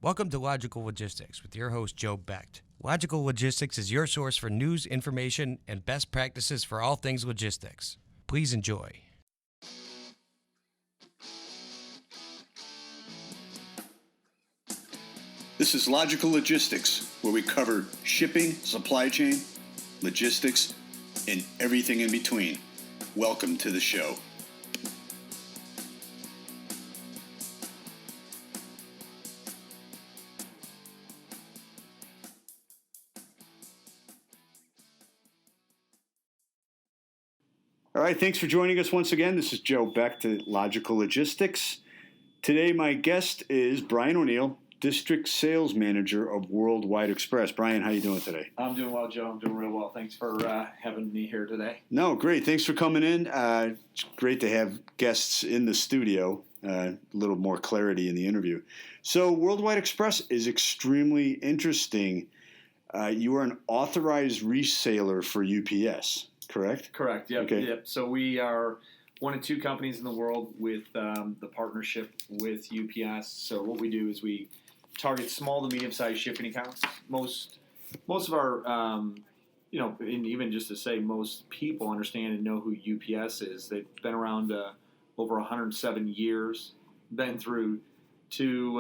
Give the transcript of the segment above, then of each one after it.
Welcome to Logical Logistics with your host, Joe Becht. Logical Logistics is your source for news, information, and best practices for all things logistics. Please enjoy. This is Logical Logistics, where we cover shipping, supply chain, logistics, and everything in between. Welcome to the show. All right, thanks for joining us once again. This is Joe Becht at Logical Logistics. Today, my guest is Brian O'Neill, District Sales Manager of Worldwide Express. Brian, how you doing today? I'm doing well, Joe. I'm doing real well. Thanks for having me here today. No, great. Thanks for coming in. It's great to have guests in the studio. A little more clarity in the interview. So, Worldwide Express is extremely interesting. You are an authorized reseller for UPS, correct? Correct. Yep. Okay. Yep. So we are one of two companies in the world with the partnership with UPS. So what we do is we target small to medium-sized shipping accounts. Most of our, and even just to say, most people understand and know who UPS is. They've been around over 107 years, been through two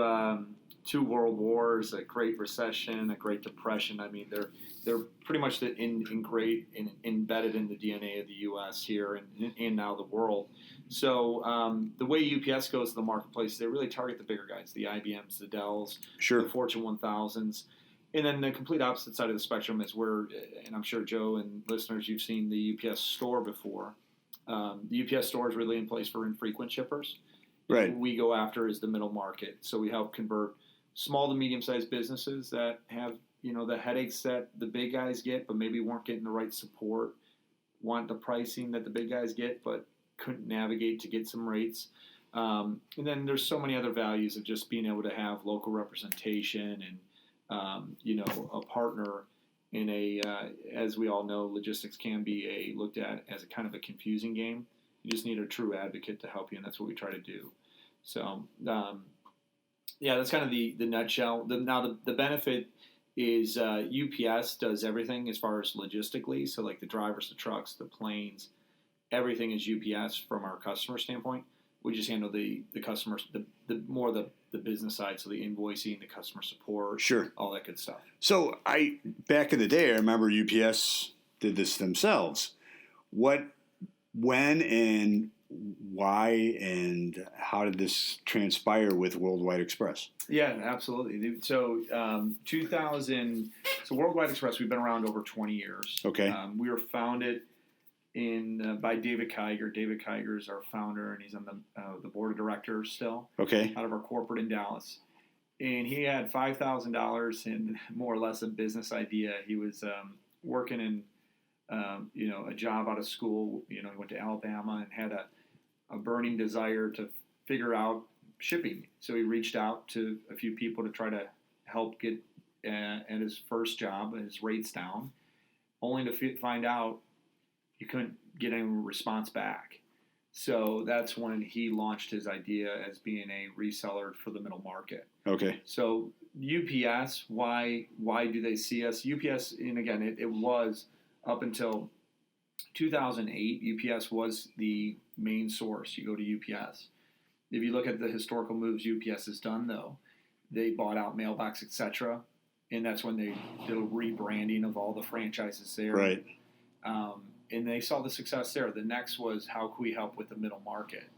world wars, a Great Recession, a Great Depression. I mean, they're pretty much embedded in the DNA of the U.S. here and now the world. So the way UPS goes to the marketplace, they really target the bigger guys, the IBMs, the Dells, Sure. the Fortune 1000s. And then the complete opposite side of the spectrum is where, and I'm sure Joe and listeners, you've seen the UPS store before. The UPS store is really in place for infrequent shippers. Right. What we go after is the middle market. So we help convert small to medium-sized businesses that have, the headaches that the big guys get, but maybe weren't getting the right support, want the pricing that the big guys get, but couldn't navigate to get some rates. And then there's so many other values of just being able to have local representation and, a partner in as we all know, logistics can be looked at as a kind of a confusing game. You just need a true advocate to help you, and that's what we try to do. So, that's kind of the nutshell. The benefit is UPS does everything as far as logistically. So like the drivers, the trucks, the planes, everything is UPS from our customer standpoint. We just handle the customers, the business side, so the invoicing, the customer support, Sure. all that good stuff. So back in the day, I remember UPS did this themselves. When and why and how did this transpire with Worldwide Express? Yeah, absolutely. So Worldwide Express, we've been around over 20 years. Okay. We were founded by David Kiger. David Kiger is our founder, and he's on the board of directors still. Okay. Out of our corporate in Dallas. And he had $5,000 in more or less a business idea. He was working in a job out of school. He went to Alabama and had a burning desire to figure out shipping. So he reached out to a few people to try to help get at his first job, his rates down, only to find out he couldn't get any response back. So that's when he launched his idea as being a reseller for the middle market. Okay. So UPS, why do they see us? UPS, and again, it was up until 2008, UPS was the main source. You go to UPS. If you look at the historical moves UPS has done, though, they bought out Mailbox, etc., and that's when they did a rebranding of all the franchises there. Right. And they saw the success there. The next was, how can we help with the middle market?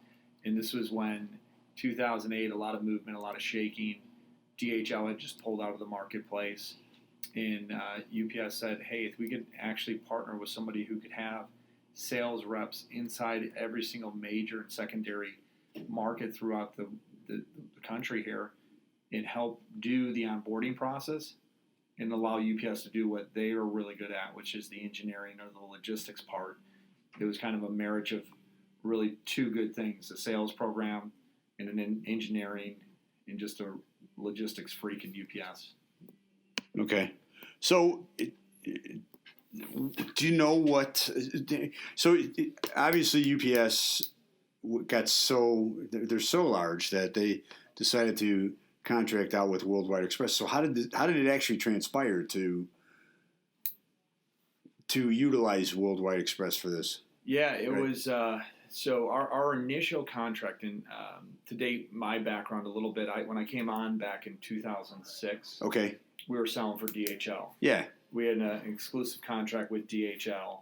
And this was when 2008, a lot of movement, a lot of shaking. DHL had just pulled out of the marketplace. And UPS said, hey, if we could actually partner with somebody who could have sales reps inside every single major and secondary market throughout the country here and help do the onboarding process and allow UPS to do what they are really good at, which is the engineering or the logistics part. It was kind of a marriage of really two good things, a sales program and an engineering and just a logistics freak in UPS. Okay. So do you know what? So obviously UPS got they're so large that they decided to contract out with Worldwide Express. So how did it actually transpire to utilize Worldwide Express for this? Yeah, it was. So our initial contract, and to date my background a little bit, when I came on back in 2006, okay, we were selling for DHL. Yeah. We had an exclusive contract with DHL,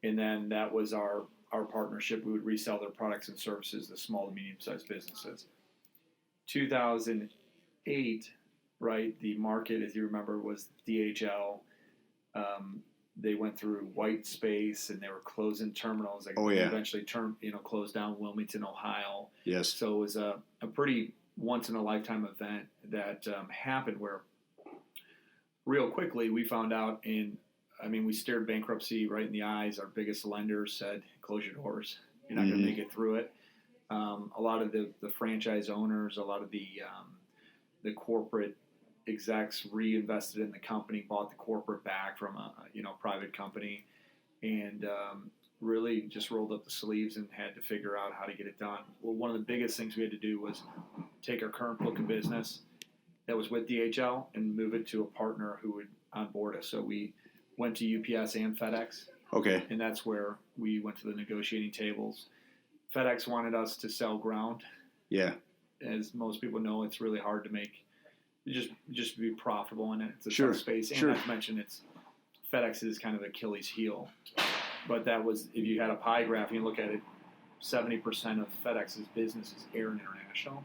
and then that was our partnership. We would resell their products and services to small to medium-sized businesses. 2008, right, the market, as you remember, was DHL. They went through white space, and they were closing terminals. They eventually closed down Wilmington, Ohio. Yes. So it was a pretty once-in-a-lifetime event that happened where real quickly we found out we stared bankruptcy right in the eyes. Our biggest lender said, close your doors. You're not going to make it through it. A lot of the franchise owners, a lot of the corporate execs reinvested in the company, bought the corporate back from a private company, and really just rolled up the sleeves and had to figure out how to get it done. Well, one of the biggest things we had to do was take our current book of business that was with DHL and move it to a partner who would onboard us. So we went to UPS and FedEx. Okay. And that's where we went to the negotiating tables. FedEx wanted us to sell ground. Yeah. As most people know, it's really hard to make just be profitable in it. It's a tough space. And not to mention FedEx is kind of Achilles heel. But that was, if you had a pie graph and you look at it, 70% of FedEx's business is air and international.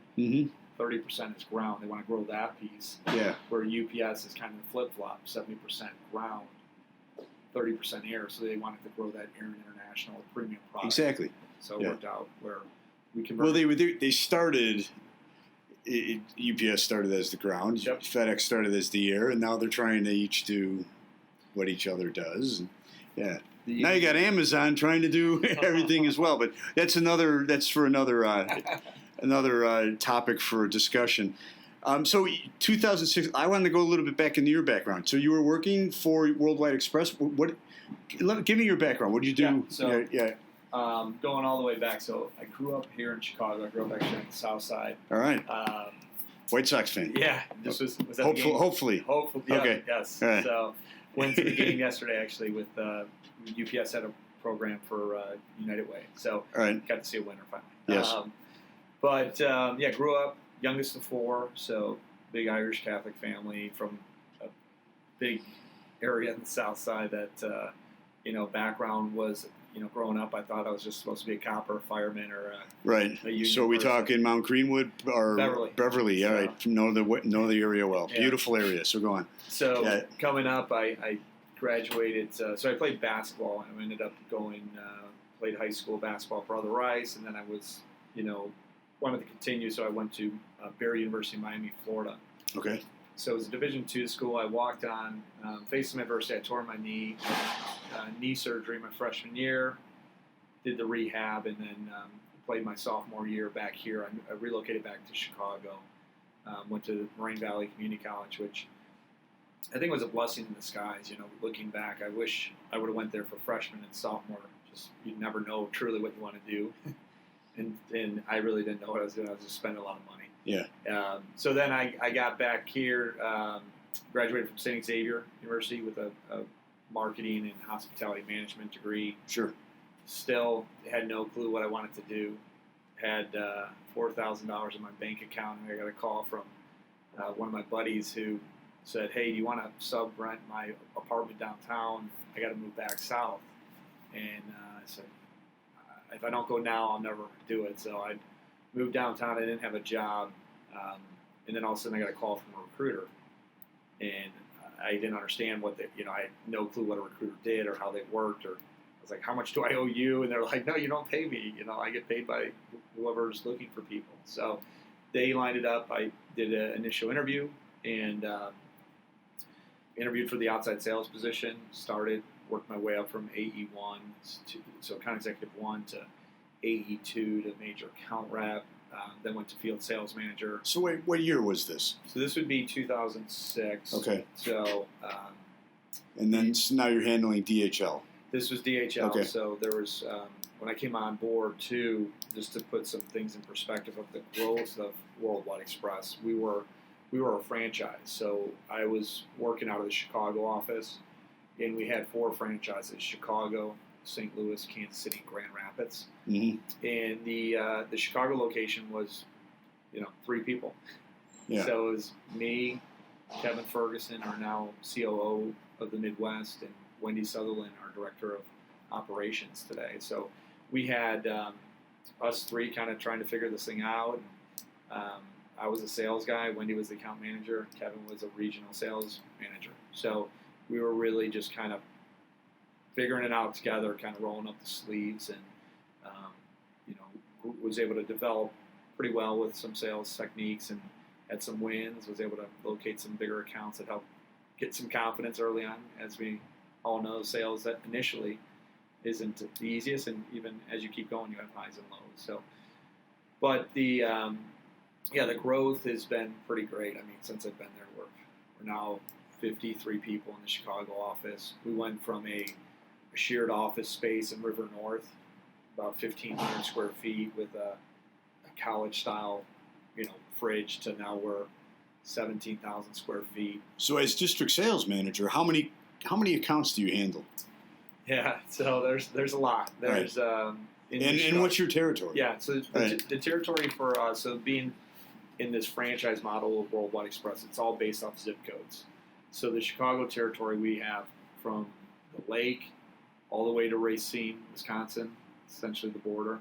30% is ground. They want to grow that piece. Yeah. Where UPS is kind of a flip-flop, 70% ground, 30% air. So they wanted to grow that air and international premium product. Exactly. So it worked out where we converted. Well, they started. UPS started as the ground. Yep. FedEx started as the air, and now they're trying to each do what each other does. And, yeah. Now you got Amazon trying to do everything as well, but that's for another topic for discussion. So 2006, I wanted to go a little bit back into your background. So you were working for Worldwide Express. Give me your background. What did you do? Going all the way back. So I grew up here in Chicago. I grew up actually on the South Side. All right. White Sox fan. Yeah. This was that the game? Hopefully. Yeah, okay. Yes. Right. So went to the game yesterday actually with UPS had a program for United Way. So got to see a winner finally. Yes. Grew up youngest of four. So big Irish Catholic family from a big area on the South Side that background was. Growing up, I thought I was just supposed to be a cop or a fireman or right. a union So we person. talking Mount Greenwood or Beverly. All right, know the area well. Yeah. Beautiful area. So go on. So coming up, I graduated. So I played basketball. I ended up played high school basketball for authorized, and then I was wanted to continue. So I went to Barry University, Miami, Florida. Okay. So it was a Division II school. I walked on, faced some adversity. I tore my knee, knee surgery my freshman year, did the rehab, and then played my sophomore year back here. I relocated back to Chicago, went to Moraine Valley Community College, which I think was a blessing in disguise. Looking back, I wish I would have went there for freshman and sophomore. Just you never know truly what you want to do, and I really didn't know what I was doing. I was just spending a lot of money. Yeah. So then I got back here, graduated from St. Xavier University with a marketing and hospitality management degree. Sure. Still had no clue what I wanted to do. Had $4,000 in my bank account, and I got a call from one of my buddies who said, "Hey, do you want to sub-rent my apartment downtown? I got to move back south." And I said, "If I don't go now, I'll never do it." So I moved downtown. I didn't have a job, and then all of a sudden I got a call from a recruiter, and I didn't understand I had no clue what a recruiter did or how they worked, or I was like, "How much do I owe you?" And they're like, "No, you don't pay me. I get paid by whoever's looking for people." So they lined it up. I did an initial interview and interviewed for the outside sales position. Worked my way up from AE1 so account executive 1 to AE2 to major account rep, then went to field sales manager. So wait, what year was this? So this would be 2006. Okay. So. And then now you're handling DHL. This was DHL. Okay. So there was, when I came on board too, just to put some things in perspective of the growth of Worldwide Express, we were we were a franchise. So I was working out of the Chicago office, and we had 4 franchises: Chicago, St. Louis, Kansas City, and Grand Rapids. Mm-hmm. And the Chicago location was, 3 people. Yeah. So it was me, Kevin Ferguson, our now COO of the Midwest, and Wendy Sutherland, our director of operations today. So we had us 3 kind of trying to figure this thing out. I was a sales guy. Wendy was the account manager. Kevin was a regional sales manager. So we were really just kind of figuring it out together, kind of rolling up the sleeves, and was able to develop pretty well with some sales techniques and had some wins. Was able to locate some bigger accounts that helped get some confidence early on. As we all know, sales that initially isn't the easiest, and even as you keep going, you have highs and lows. So, but the growth has been pretty great. I mean, since I've been there, we're now 53 people in the Chicago office. We went from a shared office space in River North, about 1,500 square feet with a college-style, fridge, to now we're 17,000 square feet. So, as district sales manager, how many accounts do you handle? Yeah, so there's a lot. There's right. And what's your territory? Yeah, so the territory for us, so being in this franchise model of Worldwide Express, it's all based off zip codes. So the Chicago territory, we have from the lake all the way to Racine, Wisconsin, essentially the border.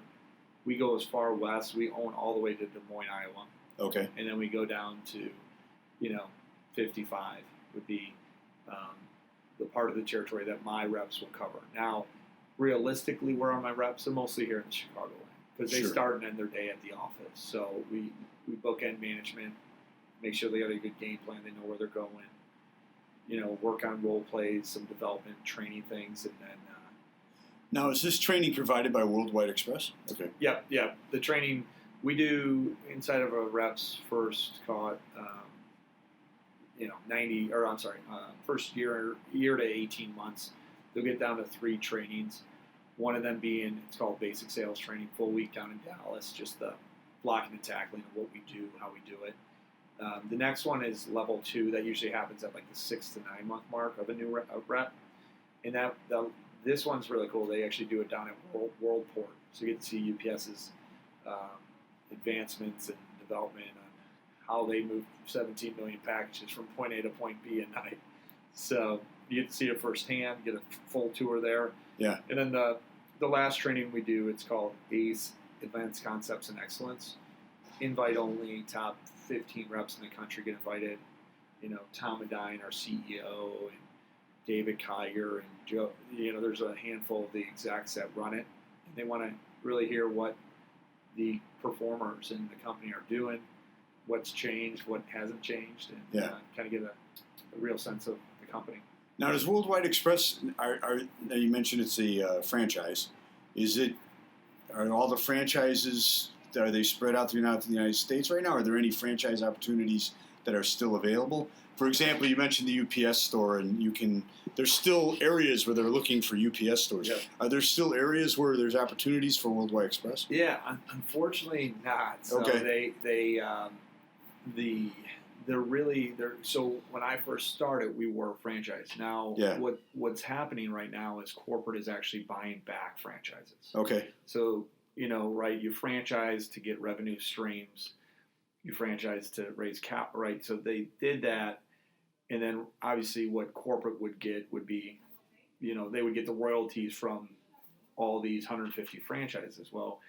We go as far west. We own all the way to Des Moines, Iowa. Okay. And then we go down to, 55 would be the part of the territory that my reps will cover. Now, realistically, where are my reps? They're mostly here in the Chicagoland because they start and end their day at the office. So we bookend management, make sure they got a good game plan, they know where they're going. Work on role plays, some development, training things, and then. Now, is this training provided by Worldwide Express? Okay. Yeah. The training we do inside of a rep's first first year to 18 months. They'll get down to 3 trainings. One of them being, it's called basic sales training, full week down in Dallas, just the blocking and tackling of what we do, how we do it. The next one is level 2. That usually happens at like the 6 to 9 month mark of a new rep. And this one's really cool. They actually do it down at Worldport. So you get to see UPS's advancements and development on how they move 17 million packages from point A to point B at night. So you get to see it firsthand, get a full tour there. Yeah. And then the last training we do, it's called ACE, Advanced Concepts and Excellence. Invite only, top 15 reps in the country get invited. Tom Medine, our CEO, and David Kiger, and Joe. There's a handful of the execs that run it. And they want to really hear what the performers in the company are doing, what's changed, what hasn't changed, and kind of get a real sense of the company. Now, does Worldwide Express, you mentioned it's a franchise. Are all the franchises, are they spread out throughout the United States right now? Are there any franchise opportunities that are still available? For example, you mentioned the UPS store, and there's still areas where they're looking for UPS stores. Yeah. Are there still areas where there's opportunities for Worldwide Express? Yeah, unfortunately not. So okay. So when I first started, we were a franchise. Now, what's happening right now is corporate is actually buying back franchises. Okay. So, you franchise to get revenue streams, you franchise to raise cap, right? So they did that, and then obviously what corporate would get would be, they would get the royalties from all these 150 franchises. Well,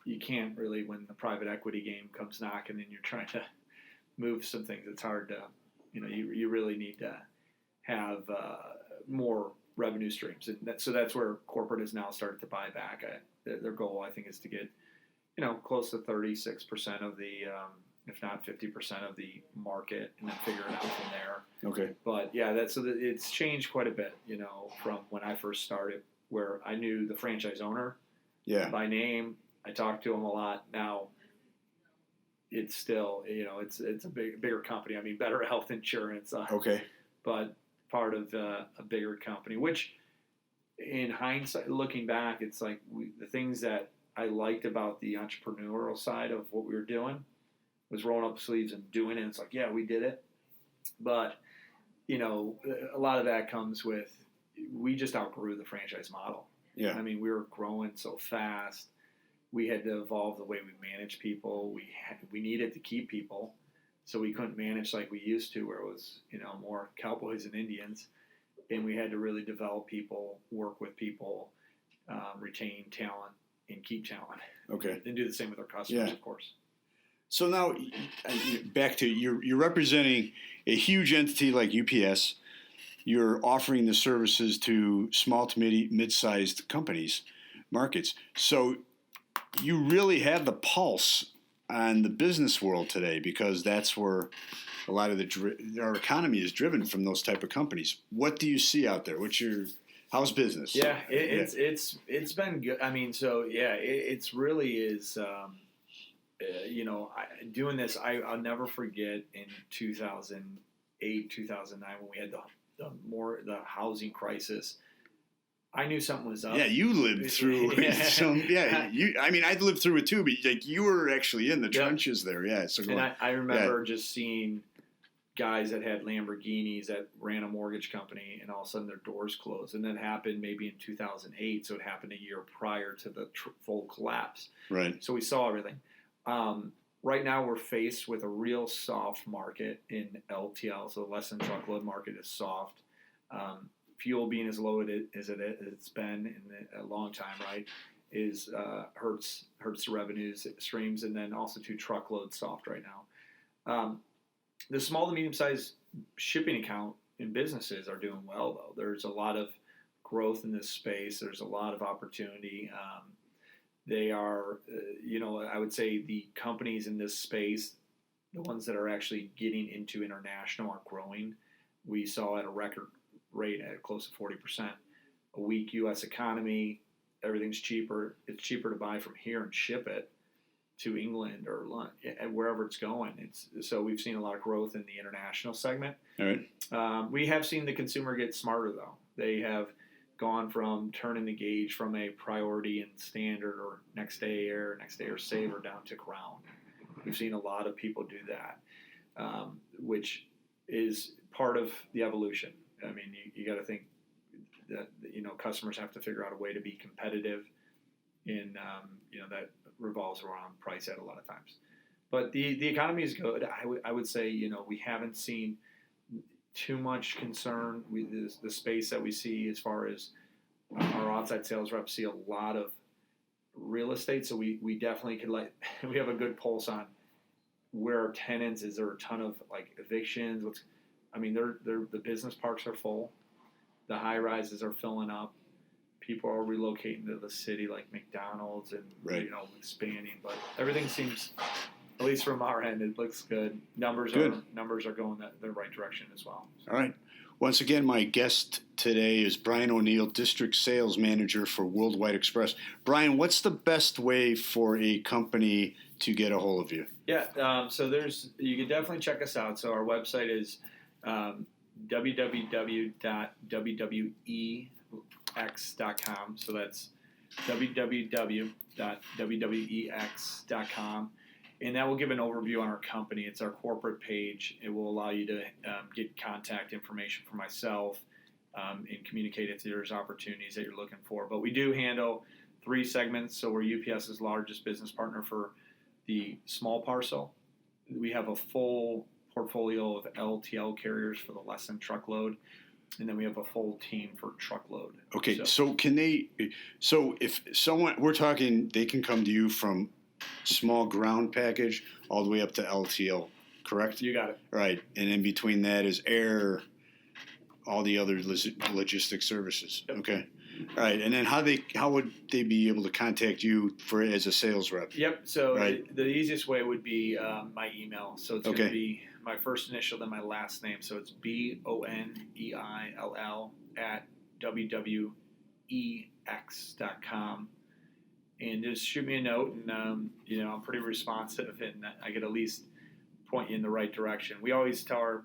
you can't really, when the private equity game comes knocking and you're trying to move some things, it's hard to, you really need to have more revenue streams. And so that's where corporate has now started to buy back. Their goal, I think, is to get, close to 36% of the, if not 50% of the market, and then figure it out from there. Okay. But yeah, it's changed quite a bit, from when I first started, where I knew the franchise owner by name. I talked to him a lot. Now, it's still, it's a bigger company. I mean, better health insurance. Okay. But part of a bigger company, which in hindsight, looking back, it's like the things that I liked about the entrepreneurial side of what we were doing was rolling up the sleeves and doing it. It's like, yeah, we did it. But, a lot of that comes with, we just outgrew the franchise model. Yeah. I mean, we were growing so fast. We had to evolve the way we manage people. We needed to keep people, so we couldn't manage like we used to, where it was, more cowboys and Indians. And we had to really develop people, work with people, retain talent, and keep talent. Okay. And do the same with our customers, of course. So now, back to you're representing a huge entity like UPS. You're offering the services to small to mid-sized companies, markets. So you really have the pulse on the business world today, because that's where a lot of our economy is driven from those type of companies. What do you see out there? How's business? Yeah, it's been good. I mean, it's really is. Doing this, I'll never forget in 2008, 2009 when we had the housing crisis. I knew something was up. Yeah, you lived through some. Yeah, I lived through it too, but you were actually in the trenches there. Yeah, so I remember just seeing guys that had Lamborghinis that ran a mortgage company, and all of a sudden their doors closed, and that happened maybe in 2008. So it happened a year prior to the full collapse. Right. So we saw everything. Right now we're faced with a real soft market in LTL, so the less than truckload market is soft. Fuel being as low as it's been in a long time, right, is hurts the revenues streams, and then also truckload soft right now. The small to medium-sized shipping account in businesses are doing well, though. There's a lot of growth in this space. There's a lot of opportunity. They are, I would say the companies in this space, the ones that are actually getting into international, are growing. We saw at a record rate at close to 40%. A weak U.S. economy, everything's cheaper. It's cheaper to buy from here and ship it to England or wherever it's going. So we've seen a lot of growth in the international segment. All right. We have seen the consumer get smarter, though. They have gone from turning the gauge from a priority and standard or next day air saver down to ground. We've seen a lot of people do that, which is part of the evolution. I mean, you got to think that customers have to figure out a way to be competitive, in that revolves around price at a lot of times. But the economy is good. I would say we haven't seen too much concern with the space that we see as far as our outside sales reps see a lot of real estate. So we definitely could we have a good pulse on where our tenants. Is there a ton of evictions? The business parks are full. The high rises are filling up. People are relocating to the city, like McDonald's, and expanding. But everything seems, at least from our end, it looks good. Numbers are going the right direction as well. All right. Once again, my guest today is Brian O'Neill, District Sales Manager for Worldwide Express. Brian, what's the best way for a company to get a hold of you? Yeah, so you can definitely check us out. So our website is www.wwex.com. So that's www.wwex.com. And that will give an overview on our company. It's our corporate page. It will allow you to get contact information for myself and communicate if there's opportunities that you're looking for. But we do handle 3 segments. So we're UPS's largest business partner for the small parcel. We have a full portfolio of LTL carriers for the less than truckload. And then we have a full team for truckload. Okay, so if someone, we're talking, they can come to you from small ground package all the way up to LTL, correct? You got it. Right, and in between that is air, all the other logistics services. Yep. Okay, all right, and then how would they be able to contact you as a sales rep? Yep. So the easiest way would be my email. So it's going to be my first initial, then my last name. So it's BONEILL@wwex.com. And just shoot me a note, and I'm pretty responsive, and I could at least point you in the right direction. We always tell our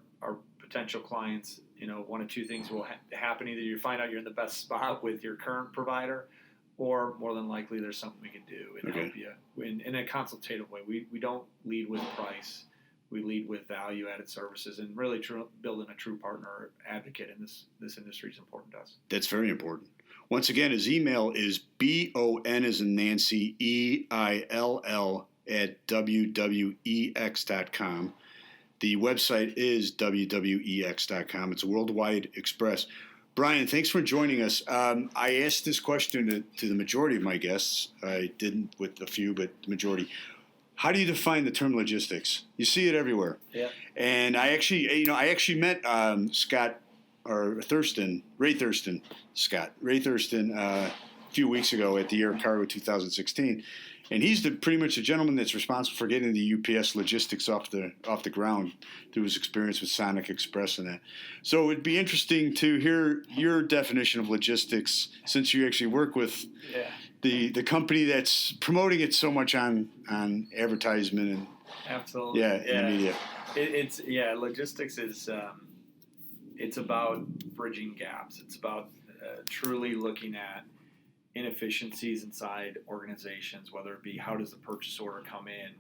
potential clients, one of 2 things will happen: either you find out you're in the best spot with your current provider, or more than likely there's something we can do and help you in a consultative way. We don't lead with price. We lead with value-added services, and really building a true partner advocate in this industry is important to us. That's very important. Once again, his email is BON as in Nancy, EILL at WWEX.com. The website is WWEX.com. It's a worldwide express. Brian, thanks for joining us. I asked this question to the majority of my guests. I didn't with a few, but the majority. How do you define the term logistics? You see it everywhere. Yeah. And I actually met Ray Thurston, a few weeks ago at the Year of Cargo 2016. And he's pretty much the gentleman that's responsible for getting the UPS logistics off the ground through his experience with Sonic Express and that. So it'd be interesting to hear your definition of logistics, since you actually work with the company that's promoting it so much on advertisement and absolutely in the media. It's logistics is it's about bridging gaps. It's about truly looking at inefficiencies inside organizations, whether it be how does the purchase order come in,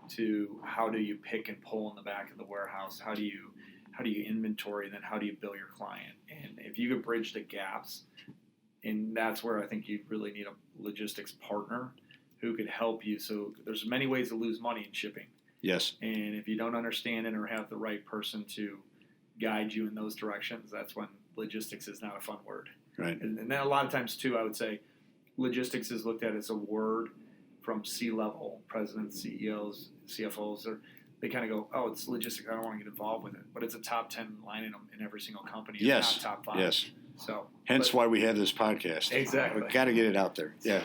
to how do you pick and pull in the back of the warehouse, how do you inventory, then how do you bill your client. And if you could bridge the gaps, and that's where I think you really need a logistics partner who could help you. So there's many ways to lose money in shipping. Yes. And if you don't understand it or have the right person to guide you in those directions, that's when logistics is not a fun word. Right. And then a lot of times, too, I would say logistics is looked at as a word from C-level presidents, CEOs, CFOs. They kind of go, oh, it's logistics. I don't want to get involved with it. But it's a top 10 line item in every single company. It's not top 5. Yes. So hence why we have this podcast. Exactly. We've got to get it out there. Yeah.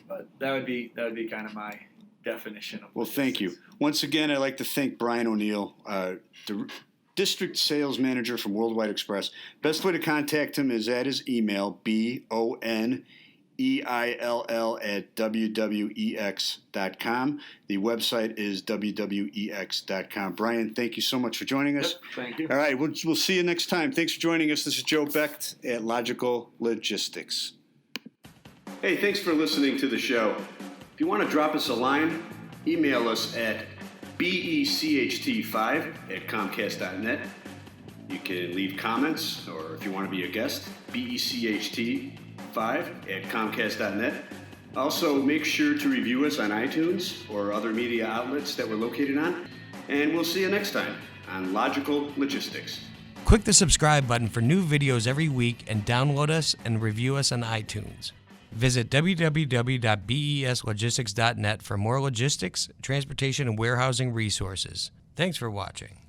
But that would be kind of my definition of Well, logistics. thank you. Once again, I'd like to thank Brian O'Neill, the District Sales Manager from Worldwide Express. Best way to contact him is at his email, BONEILL at WWEX.com. The website is WWEX.com. Brian, thank you so much for joining us. Yep, thank you. All right, we'll see you next time. Thanks for joining us. This is Joe Becht at Logical Logistics. Hey, thanks for listening to the show. If you want to drop us a line, email us at becht5@comcast.net. You can leave comments, or if you want to be a guest, becht5@comcast.net. Also, make sure to review us on iTunes or other media outlets that we're located on. And we'll see you next time on Logical Logistics. Click the subscribe button for new videos every week and download us and review us on iTunes. Visit www.beslogistics.net for more logistics, transportation, and warehousing resources. Thanks for watching.